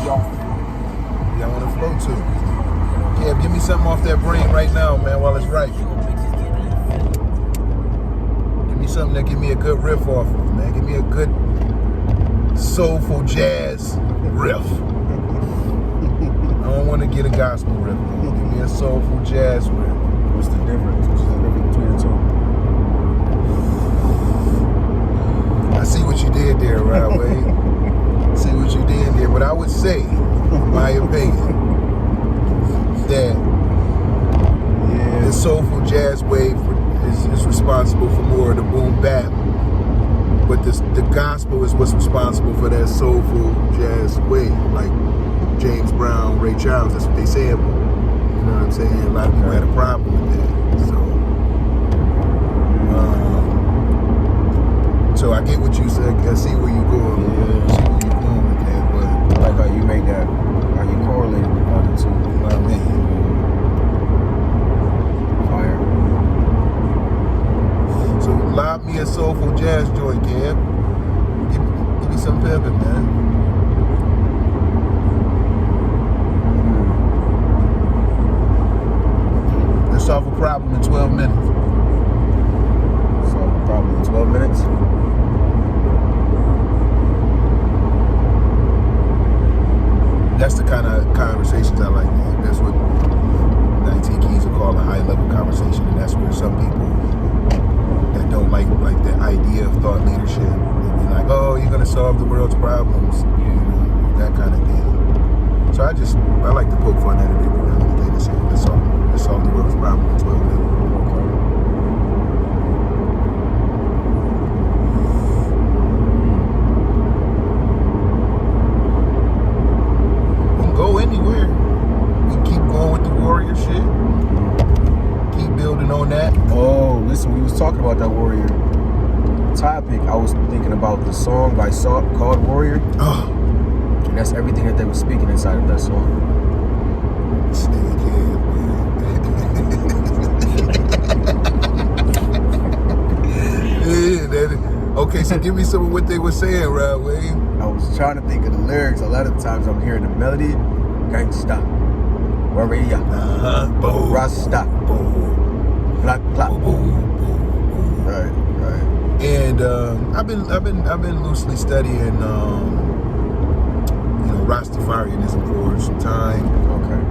Yeah, I want to flow too. Yeah, give me something off that brain right now, man, while it's right. Give me something that give me a good riff off of, man. Give me a good soulful jazz riff. I don't want to get a gospel riff. Give me a soulful jazz riff. What's the difference? What's the difference between the two? I see what you did there, Rod Wade. See what you did there. But I would say, in my opinion, that the soulful jazz wave is responsible for more of the boom bap. But the gospel is what's responsible for that soulful jazz wave. Like James Brown, Ray Charles, that's what they say. You know what I'm saying? A lot of people had a problem with that. So I get what you said. I see where you're going. Yeah. I see where you're going with that. But I like how you make that, how you correlate the other two. I mean, fire. So lob me a soulful jazz joint, Cam. Give me some pimping, man. Let's solve a problem in 12 minutes. Solve a problem in 12 minutes? That's the kind of conversations I like, man. That's what 19 Keys will call a high-level conversation, and that's where some people that don't like the idea of thought leadership, they be like, oh, you're gonna solve the world's problems, you know, that kind of thing. So I like to poke fun at it every now and again and say, let's solve the world's problem in 12 minutes. Go anywhere. We keep going with the warrior shit. Keep building on that. Oh, listen, we was talking about that warrior topic. I was thinking about the song by Salt called Warrior. Oh. And that's everything that they were speaking inside of that song. This nigga kid, man. Yeah, okay, so give me some of what they were saying, Rod Wade. I was trying to think of the lyrics. A lot of times I'm hearing the melody. Gangsta. Warrior. Boom. Rasta. Boom. Black, black. Boom. Boom. Right. And I've been loosely studying Rastafarianism for some time. Okay.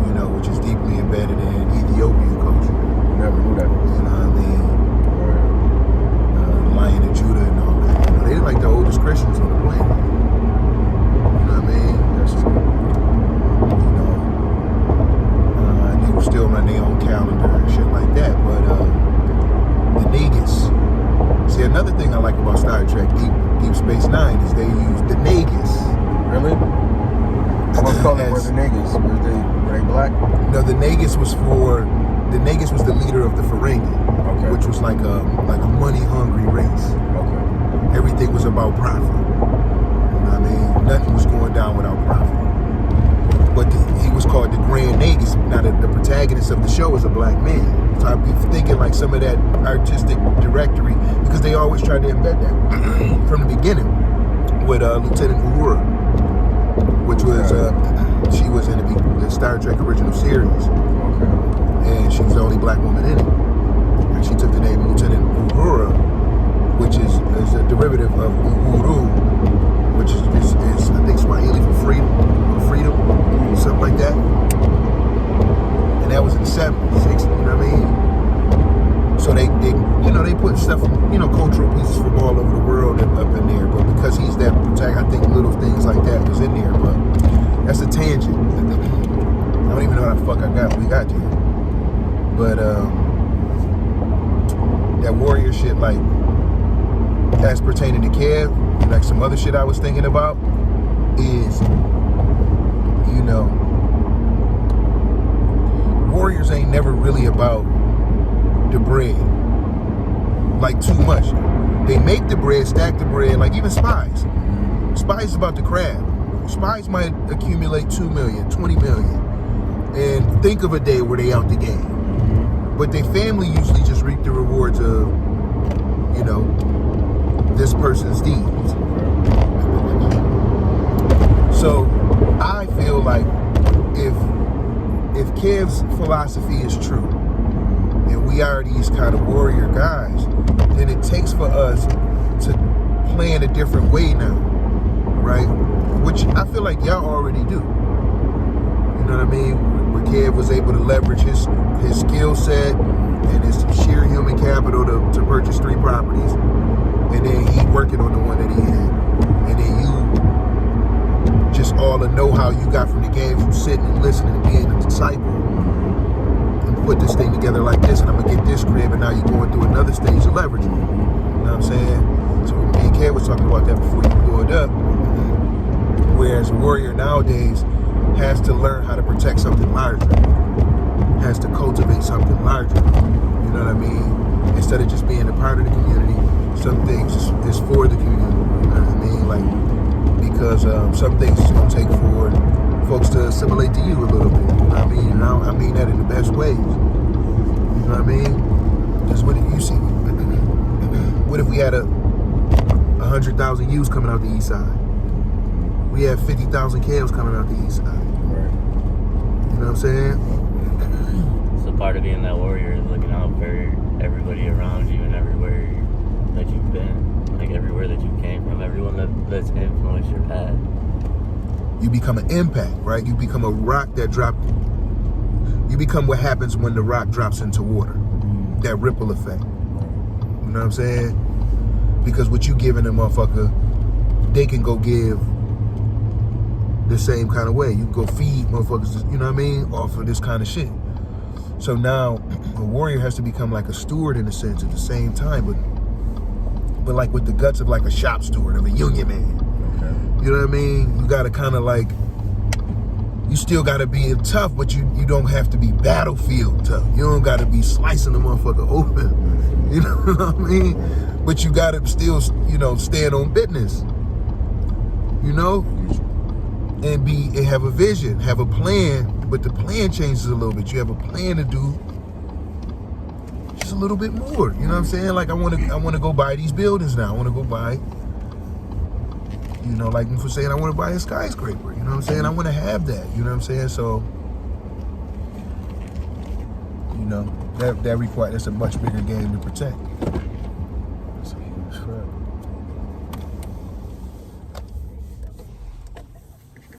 You know, which is deeply embedded in Ethiopian culture. Never knew that. You know what I mean? Lion of Judah and all that. You know, they're like the oldest Christians on the planet. You know what I mean? That's true. You know, and they were still on their own calendar and shit like that. But the Negus. See, another thing I like about Star Trek, Deep Space Nine, is they use the Negus. Really? What color were the Negus? Were they black? No, the Negus was the leader of the Ferengi, okay, which was like a money-hungry race. Okay. Everything was about profit. You know what I mean? Nothing was going down without profit. But he was called the Grand Negus. Now, the protagonist of the show is a black man. So I'd be thinking like some of that artistic directory, because they always tried to embed that from the beginning with Lieutenant Uhura, which was, she was in the Star Trek original series. Okay. And she was the only black woman in it. And she took the name Lieutenant Uhura, which is a derivative of Uhuru, which is I think Swahili for freedom, something like that. And that was in the 70s, 60s, you know what I mean? So they put stuff, cultural pieces from all over the world up in there. But because he's that protagonist, I think little things like that was in there. But that's a tangent. I don't even know how the fuck we got to. But that warrior shit, like, as pertaining to Kev, like some other shit I was thinking about is, warriors ain't never really about the bread, like, too much. They make the bread, stack the bread, like even spies. Spies is about the crab. Spies might accumulate 2 million, 20 million, and think of a day where they out the game. But their family usually just reap the rewards of, this person's deeds. So feel like if Kev's philosophy is true, and we are these kind of warrior guys, then it takes for us to plan a different way now, right? Which I feel like y'all already do. You know what I mean? Where Kev was able to leverage his skill set and his sheer human capital to purchase 3 properties, and then he working on the one that he had, and then you just all the know-how you got from the game, from sitting and listening and being a disciple, and put this thing together like this, and I'm gonna get this crib, and now you're going through another stage of leveraging. You know what I'm saying? So me and Kev was talking about that before you blew it up. Whereas a warrior nowadays has to learn how to protect something larger, has to cultivate something larger. You know what I mean? Instead of just being a part of the community, some things is for the community. You know what I mean? Like, because some things it's gonna take for folks to assimilate to you a little bit. You know what I mean? And I mean that in the best ways. You know what I mean? Because what if you see? What if we had 100,000 youths coming out the east side? We have 50,000 Kevs coming out the east side. Right. You know what I'm saying? So part of being that warrior is looking out for everybody around you and everywhere that you've been, like everywhere that you came from, everyone that's influenced your path. You become an impact, right? You become a rock that dropped. You become what happens when the rock drops into water. That ripple effect. You know what I'm saying? Because what you giving a motherfucker, they can go give the same kind of way. You can go feed motherfuckers, you know what I mean, off of this kind of shit. So now a warrior has to become like a steward in a sense at the same time, but like with the guts of like a shop steward, of a union man. Okay. You know what I mean? You gotta kind of like, you still gotta be tough, but you don't have to be battlefield tough. You don't gotta be slicing the motherfucker open. You know what I mean? But you gotta still, you know, stand on business. You know? And have a vision, have a plan, but the plan changes a little bit. You have a plan to do just a little bit more. You know what I'm saying? Like I want to go buy these buildings now. I want to go buy, you know, like for saying I want to buy a skyscraper. You know what I'm saying? I want to have that. You know what I'm saying? So, you know, that's a much bigger game to protect.